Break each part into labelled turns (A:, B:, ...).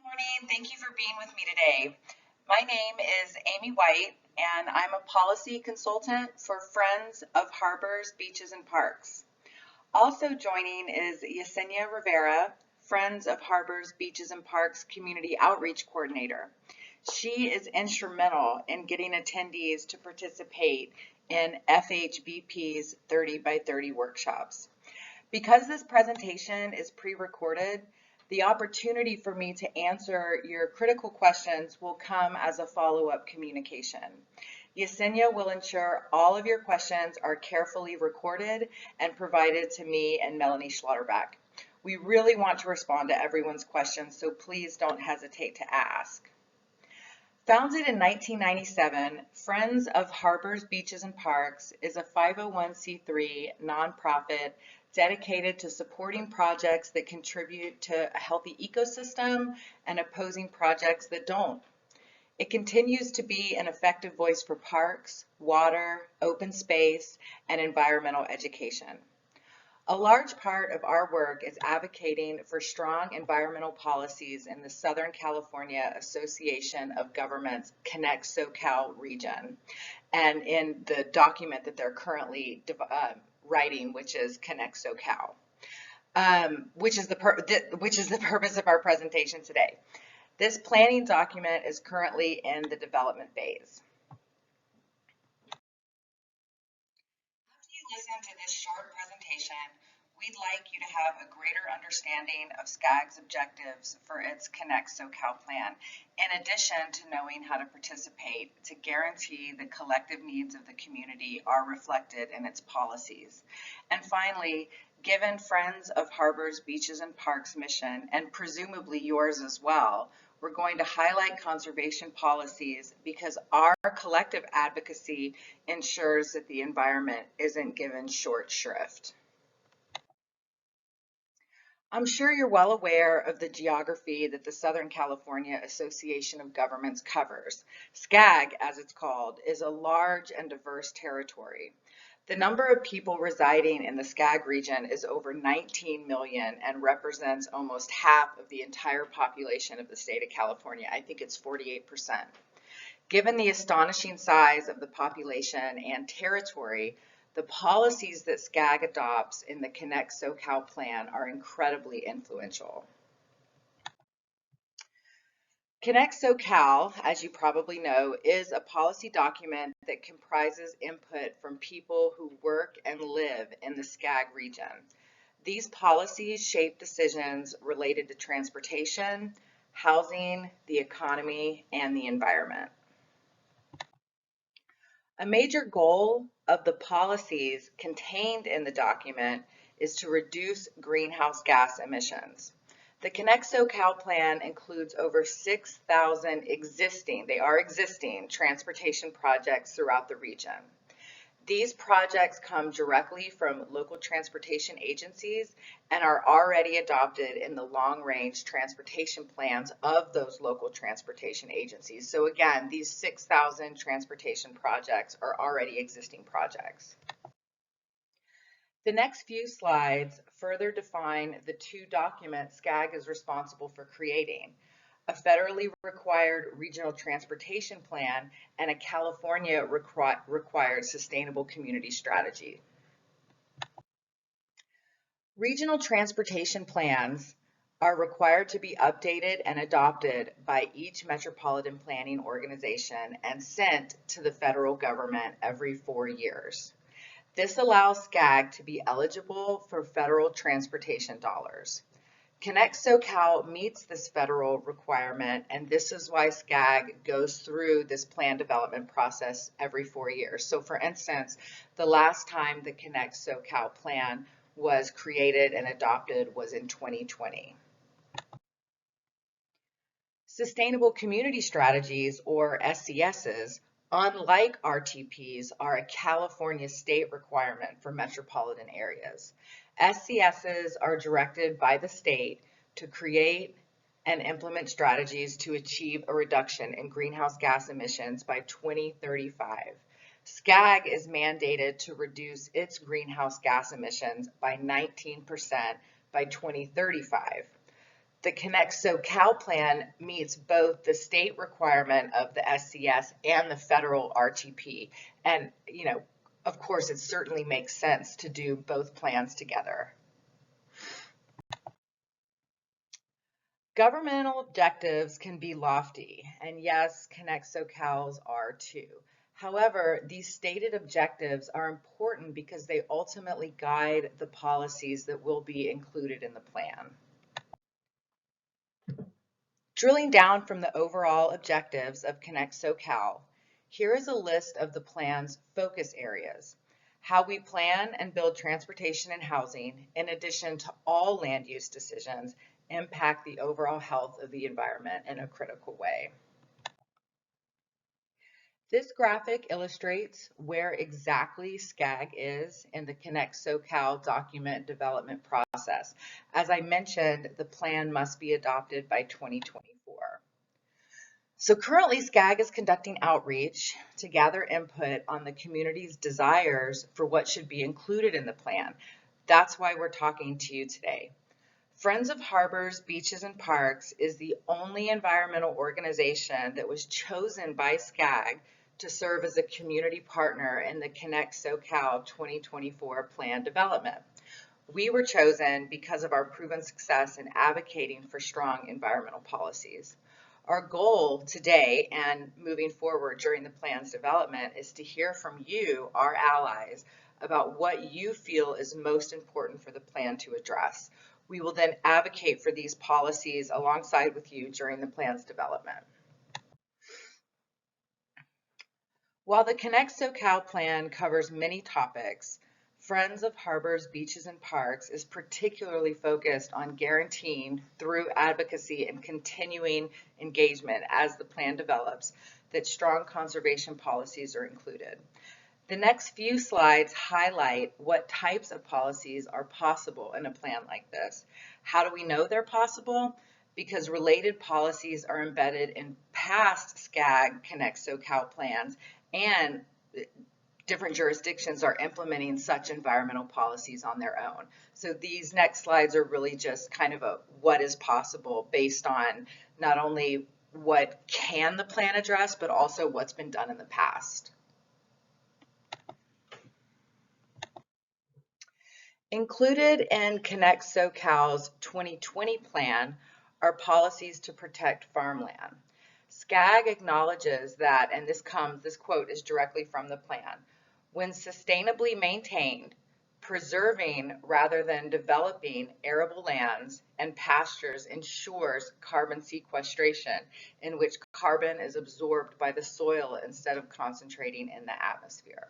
A: Morning. Thank you for being with me today. My name is Amy White, and I'm a policy consultant for Friends of Harbors, Beaches, and Parks. Also joining is Yesenia Rivera, Friends of Harbors, Beaches, and Parks Community Outreach Coordinator. She is instrumental in getting attendees to participate in FHBP's 30 by 30 workshops. Because this presentation is pre-recorded, the opportunity for me to answer your critical questions will come as a follow-up communication. Yesenia will ensure all of your questions are carefully recorded and provided to me and Melanie Schlotterbeck. We really want to respond to everyone's questions, so please don't hesitate to ask. Founded in 1997, Friends of Harbors, Beaches, and Parks is a 501c3 nonprofit dedicated to supporting projects that contribute to a healthy ecosystem and opposing projects that don't. It continues to be an effective voice for parks, water, open space, and environmental education. A large part of our work is advocating for strong environmental policies in the Southern California Association of Governments Connect SoCal region, and in the document that they're currently writing, which is Connect SoCal, which is the purpose of our presentation today. This planning document is currently in the development phase. After you listen to this short presentation, we'd like you to have a greater understanding of SCAG's objectives for its Connect SoCal plan, in addition to knowing how to participate to guarantee the collective needs of the community are reflected in its policies. And finally, given Friends of Harbors, Beaches, and Parks mission, and presumably yours as well, we're going to highlight conservation policies because our collective advocacy ensures that the environment isn't given short shrift. I'm sure you're well aware of the geography that the Southern California Association of Governments covers. SCAG, as it's called, is a large and diverse territory. The number of people residing in the SCAG region is over 19 million and represents almost half of the entire population of the state of California. I think it's 48%. Given the astonishing size of the population and territory, the policies that SCAG adopts in the Connect SoCal plan are incredibly influential. Connect SoCal, as you probably know, is a policy document that comprises input from people who work and live in the SCAG region. These policies shape decisions related to transportation, housing, the economy, and the environment. A major goal of the policies contained in the document is to reduce greenhouse gas emissions. The Connect SoCal plan includes over 6,000 existing transportation projects throughout the region. These projects come directly from local transportation agencies and are already adopted in the long-range transportation plans of those local transportation agencies. So again, these 6,000 transportation projects are already existing projects. The next few slides further define the two documents SCAG is responsible for creating: a federally required regional transportation plan and a California required sustainable community strategy. Regional transportation plans are required to be updated and adopted by each metropolitan planning organization and sent to the federal government every 4 years. This allows SCAG to be eligible for federal transportation dollars. Connect SoCal meets this federal requirement, and this is why SCAG goes through this plan development process every 4 years. So for instance, the last time the Connect SoCal plan was created and adopted was in 2020. Sustainable community strategies, or SCSs, unlike RTPs, are a California state requirement for metropolitan areas. SCSs are directed by the state to create and implement strategies to achieve a reduction in greenhouse gas emissions by 2035. SCAG is mandated to reduce its greenhouse gas emissions by 19% by 2035. The Connect SoCal plan meets both the state requirement of the SCS and the federal RTP. And, of course, it certainly makes sense to do both plans together. Governmental objectives can be lofty, and yes, Connect SoCal's are too. However, these stated objectives are important because they ultimately guide the policies that will be included in the plan. Drilling down from the overall objectives of Connect SoCal, here is a list of the plan's focus areas. How we plan and build transportation and housing, in addition to all land use decisions, impact the overall health of the environment in a critical way. This graphic illustrates where exactly SCAG is in the Connect SoCal document development process. As I mentioned, the plan must be adopted by 2024. So currently SCAG is conducting outreach to gather input on the community's desires for what should be included in the plan. That's why we're talking to you today. Friends of Harbors, Beaches, and Parks is the only environmental organization that was chosen by SCAG to serve as a community partner in the Connect SoCal 2024 plan development. We were chosen because of our proven success in advocating for strong environmental policies. Our goal today and moving forward during the plan's development is to hear from you, our allies, about what you feel is most important for the plan to address. We will then advocate for these policies alongside with you during the plan's development. While the Connect SoCal plan covers many topics, Friends of Harbors, Beaches, and Parks is particularly focused on guaranteeing through advocacy and continuing engagement as the plan develops that strong conservation policies are included. The next few slides highlight what types of policies are possible in a plan like this. How do we know they're possible? Because related policies are embedded in past SCAG Connect SoCal plans, and different jurisdictions are implementing such environmental policies on their own. So these next slides are really just kind of a what is possible based on not only what can the plan address, but also what's been done in the past. Included in Connect SoCal's 2020 plan are policies to protect farmland. SCAG acknowledges that, and this quote is directly from the plan, when sustainably maintained, preserving rather than developing arable lands and pastures ensures carbon sequestration, in which carbon is absorbed by the soil instead of concentrating in the atmosphere.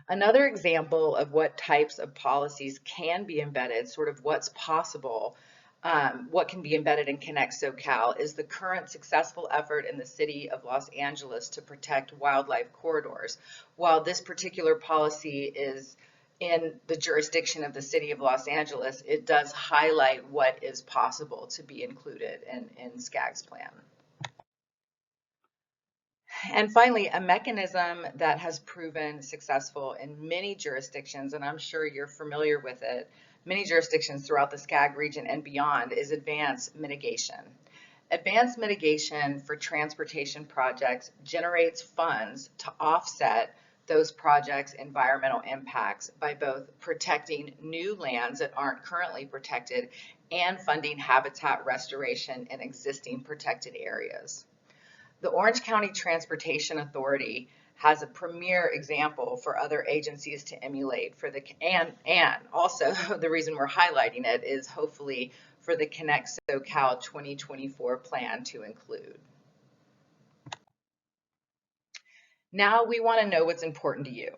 A: Another example of what types of policies can be embedded, sort of what's possible, what can be embedded in Connect SoCal is the current successful effort in the city of Los Angeles to protect wildlife corridors. While this particular policy is in the jurisdiction of the city of Los Angeles, it does highlight what is possible to be included in SCAG's plan. And finally, a mechanism that has proven successful in many jurisdictions, and I'm sure you're familiar with it, many jurisdictions throughout the SCAG region and beyond, is advanced mitigation. Advanced mitigation for transportation projects generates funds to offset those projects' environmental impacts by both protecting new lands that aren't currently protected and funding habitat restoration in existing protected areas. The Orange County Transportation Authority has a premier example for other agencies to emulate for the, and also the reason we're highlighting it is hopefully for the Connect SoCal 2024 plan to include. Now we want to know what's important to you.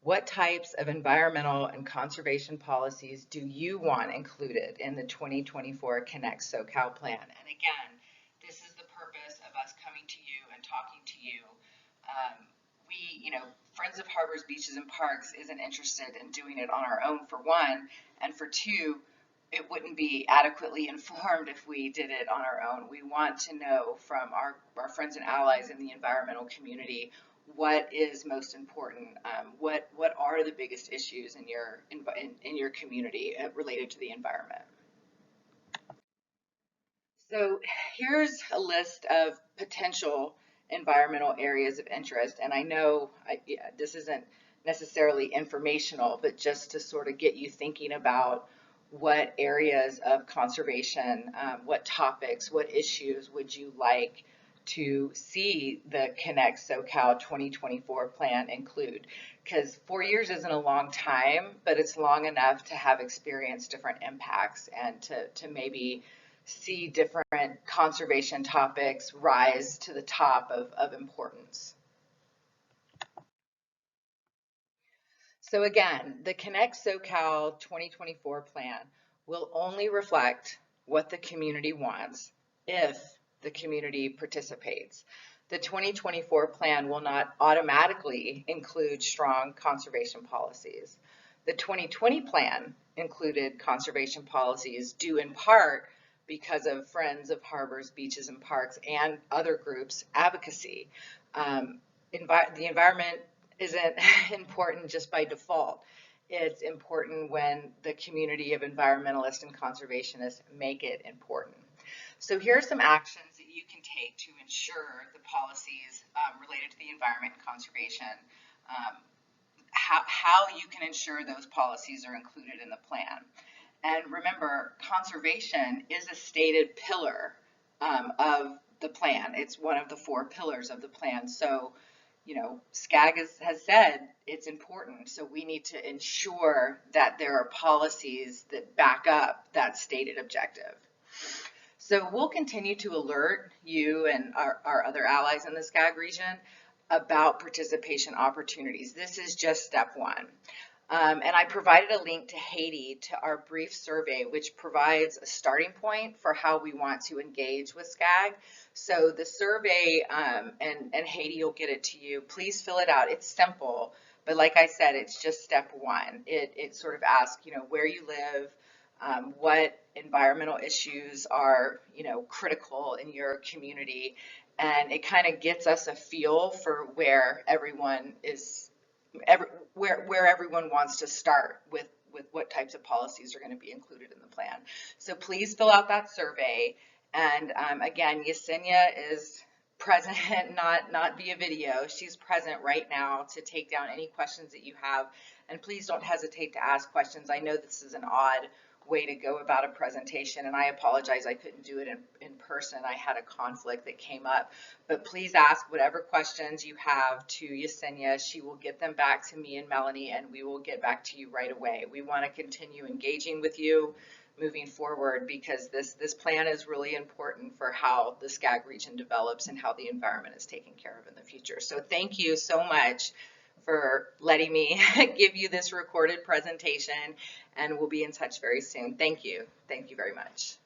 A: What types of environmental and conservation policies do you want included in the 2024 Connect SoCal plan? And again, this is the purpose of us coming to you and talking to you. Friends of Harbors, Beaches, and Parks isn't interested in doing it on our own, for one, and for two, it wouldn't be adequately informed if we did it on our own. We want to know from our friends and allies in the environmental community what is most important, what are the biggest issues in your community related to the environment. So here's a list of potential environmental areas of interest, and I know this isn't necessarily informational, but just to sort of get you thinking about what areas of conservation, what topics, what issues would you like to see the Connect SoCal 2024 plan include? Because 4 years isn't a long time, but it's long enough to have experienced different impacts and to maybe see different conservation topics rise to the top of importance. So again, the Connect SoCal 2024 plan will only reflect what the community wants if the community participates. The 2024 plan will not automatically include strong conservation policies. The 2020 plan included conservation policies due in part because of Friends of Harbors, Beaches, and Parks and other groups' advocacy. The environment isn't important just by default. It's important when the community of environmentalists and conservationists make it important. So here are some actions that you can take to ensure the policies related to the environment and conservation, how you can ensure those policies are included in the plan. And remember, conservation is a stated pillar of the plan. It's one of the 4 pillars of the plan. So, you know, SCAG has said it's important. So we need to ensure that there are policies that back up that stated objective. So we'll continue to alert you and our other allies in the SCAG region about participation opportunities. This is just step 1. And I provided a link to Haiti to our brief survey, which provides a starting point for how we want to engage with SCAG. So the survey, and Haiti will get it to you. Please fill it out. It's simple, but like I said, it's just step 1. It sort of asks, you know, where you live, what environmental issues are, you know, critical in your community, and it kind of gets us a feel for where everyone is. Where everyone wants to start with what types of policies are going to be included in the plan. So please fill out that survey. And again, Yesenia is present, not via video. She's present right now to take down any questions that you have. And please don't hesitate to ask questions. I know this is an odd way to go about a presentation, and I apologize I couldn't do it in person. I had a conflict that came up, but please ask whatever questions you have to Yesenia. She will get them back to me and Melanie, and we will get back to you right away. We want to continue engaging with you moving forward because this plan is really important for how the SCAG region develops and how the environment is taken care of in the future. So thank you so much for letting me give you this recorded presentation, and we'll be in touch very soon. Thank you. Thank you very much.